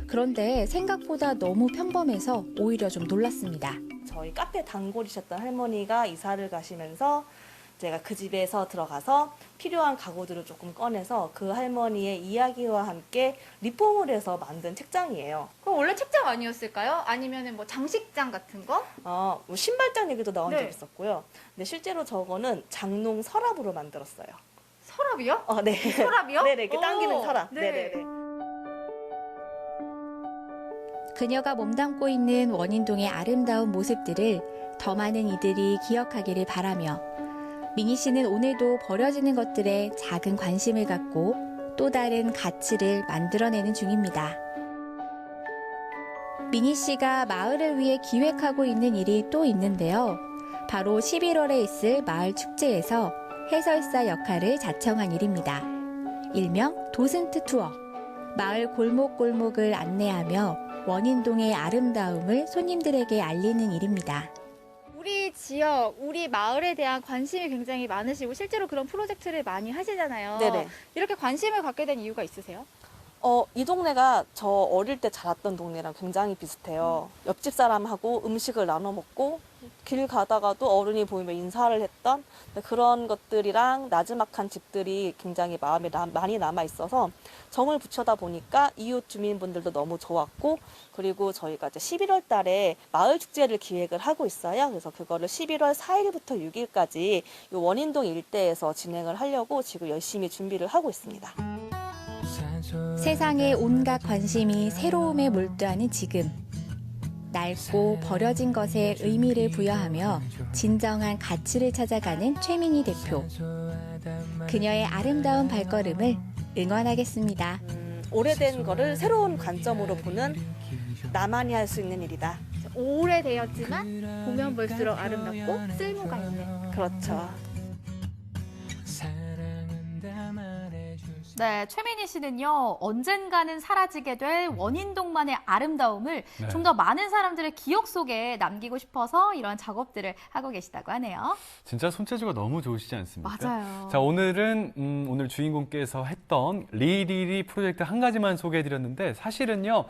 S17: 그런데 생각보다 너무 평범해서 오히려 좀 놀랐습니다.
S19: 저희 카페 단골이셨던 할머니가 이사를 가시면서 제가 그 집에서 들어가서 필요한 가구들을 조금 꺼내서 그 할머니의 이야기와 함께 리폼을 해서 만든 책장이에요.
S3: 그럼 원래 책장 아니었을까요? 아니면 뭐 장식장 같은 거?
S19: 뭐 신발장 얘기도 나온
S3: 네.
S19: 적 있었고요. 근데 실제로 저거는 장롱 서랍으로 만들었어요.
S3: 서랍이요?
S19: 네.
S3: 서랍이요?
S19: 네네, 이렇게 당기는 서랍.
S3: 네.
S19: 네네네.
S17: 그녀가 몸담고 있는 원인동의 아름다운 모습들을 더 많은 이들이 기억하기를 바라며 민희 씨는 오늘도 버려지는 것들에 작은 관심을 갖고 또 다른 가치를 만들어내는 중입니다. 민희 씨가 마을을 위해 기획하고 있는 일이 또 있는데요. 바로 11월에 있을 마을 축제에서 해설사 역할을 자청한 일입니다. 일명 도슨트 투어. 마을 골목골목을 안내하며 원인동의 아름다움을 손님들에게 알리는 일입니다.
S18: 우리 지역, 우리 마을에 대한 관심이 굉장히 많으시고 실제로 그런 프로젝트를 많이 하시잖아요.
S19: 네네.
S18: 이렇게 관심을 갖게 된 이유가 있으세요?
S19: 이 동네가 저 어릴 때 자랐던 동네랑 굉장히 비슷해요. 옆집 사람하고 음식을 나눠 먹고 길 가다가도 어른이 보이면 인사를 했던 그런 것들이랑 나지막한 집들이 굉장히 마음에 많이 남아 있어서 정을 붙여다 보니까 이웃 주민분들도 너무 좋았고, 그리고 저희가 이제 11월 달에 마을 축제를 기획을 하고 있어요. 그래서 그거를 11월 4일부터 6일까지 이 원인동 일대에서 진행을 하려고 지금 열심히 준비를 하고 있습니다.
S17: 세상의 온갖 관심이 새로움에 몰두하는 지금. 낡고 버려진 것에 의미를 부여하며 진정한 가치를 찾아가는 최민희 대표. 그녀의 아름다운 발걸음을 응원하겠습니다.
S19: 오래된 거를 새로운 관점으로 보는 나만이 할 수 있는 일이다.
S18: 오래되었지만 보면 볼수록 아름답고 쓸모가 있는.
S19: 그렇죠.
S3: 네, 최민희 씨는요, 언젠가는 사라지게 될 원인동만의 아름다움을
S2: 네.
S3: 좀 더 많은 사람들의 기억 속에 남기고 싶어서 이런 작업들을 하고 계시다고 하네요.
S2: 진짜 손재주가 너무 좋으시지 않습니까?
S3: 맞아요.
S2: 자, 오늘은 오늘 주인공께서 했던 리리리 프로젝트 한 가지만 소개해드렸는데 사실은요,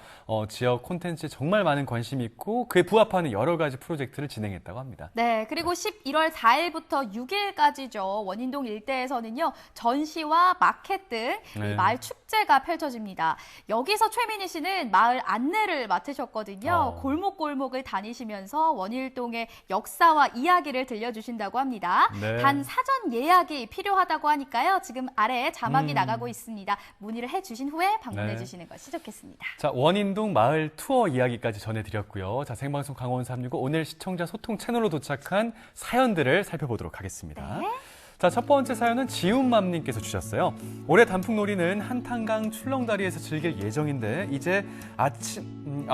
S2: 지역 콘텐츠에 정말 많은 관심이 있고 그에 부합하는 여러 가지 프로젝트를 진행했다고 합니다.
S3: 네, 그리고 11월 4일부터 6일까지죠. 원인동 일대에서는요, 전시와 마켓 등
S2: 네.
S3: 마을 축제가 펼쳐집니다. 여기서 최민희 씨는 마을 안내를 맡으셨거든요. 골목골목을 다니시면서 원일동의 역사와 이야기를 들려주신다고 합니다.
S2: 네.
S3: 단 사전 예약이 필요하다고 하니까요. 지금 아래에 자막이 나가고 있습니다. 문의를 해주신 후에 방문해
S2: 네.
S3: 주시는 것이 좋겠습니다.
S2: 자, 원인동 마을 투어 이야기까지 전해드렸고요. 자, 생방송 강원 365 오늘 시청자 소통 채널로 도착한 사연들을 살펴보도록 하겠습니다.
S3: 네.
S2: 자, 첫 번째 사연은 지훈맘님께서 주셨어요. 올해 단풍놀이는 한탄강 출렁다리에서 즐길 예정인데 이제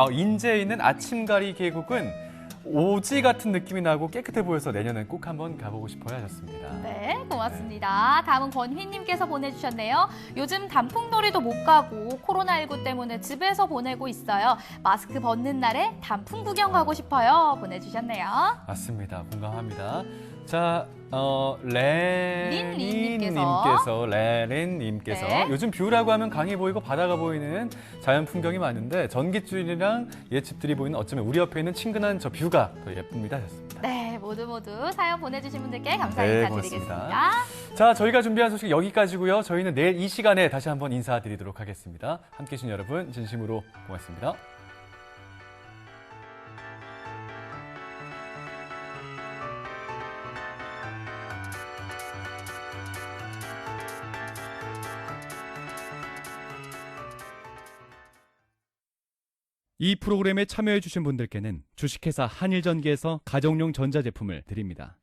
S2: 인제에 있는 아침가리 계곡은 오지 같은 느낌이 나고 깨끗해 보여서 내년엔 꼭 한번 가보고 싶어요 하셨습니다.
S3: 네, 고맙습니다. 다음은 권휘님께서 보내주셨네요. 요즘 단풍놀이도 못 가고 코로나19 때문에 집에서 보내고 있어요. 마스크 벗는 날에 단풍 구경하고 싶어요. 보내주셨네요.
S2: 맞습니다. 공감합니다. 자, 레린님께서
S3: 네.
S2: 요즘 뷰라고 하면 강이 보이고 바다가 보이는 자연 풍경이 많은데 전깃줄이랑 옛집들이 보이는 어쩌면 우리 옆에 있는 친근한 저 뷰가 더 예쁩니다 하셨습니다.
S3: 네, 모두 사연 보내주신 분들께 감사
S2: 네,
S3: 인사드리겠습니다.
S2: 자, 저희가 준비한 소식 여기까지고요. 저희는 내일 이 시간에 다시 한번 인사드리도록 하겠습니다. 함께해 주신 여러분 진심으로 고맙습니다. 이 프로그램에 참여해 주신 분들께는 주식회사 한일전기에서 가정용 전자제품을 드립니다.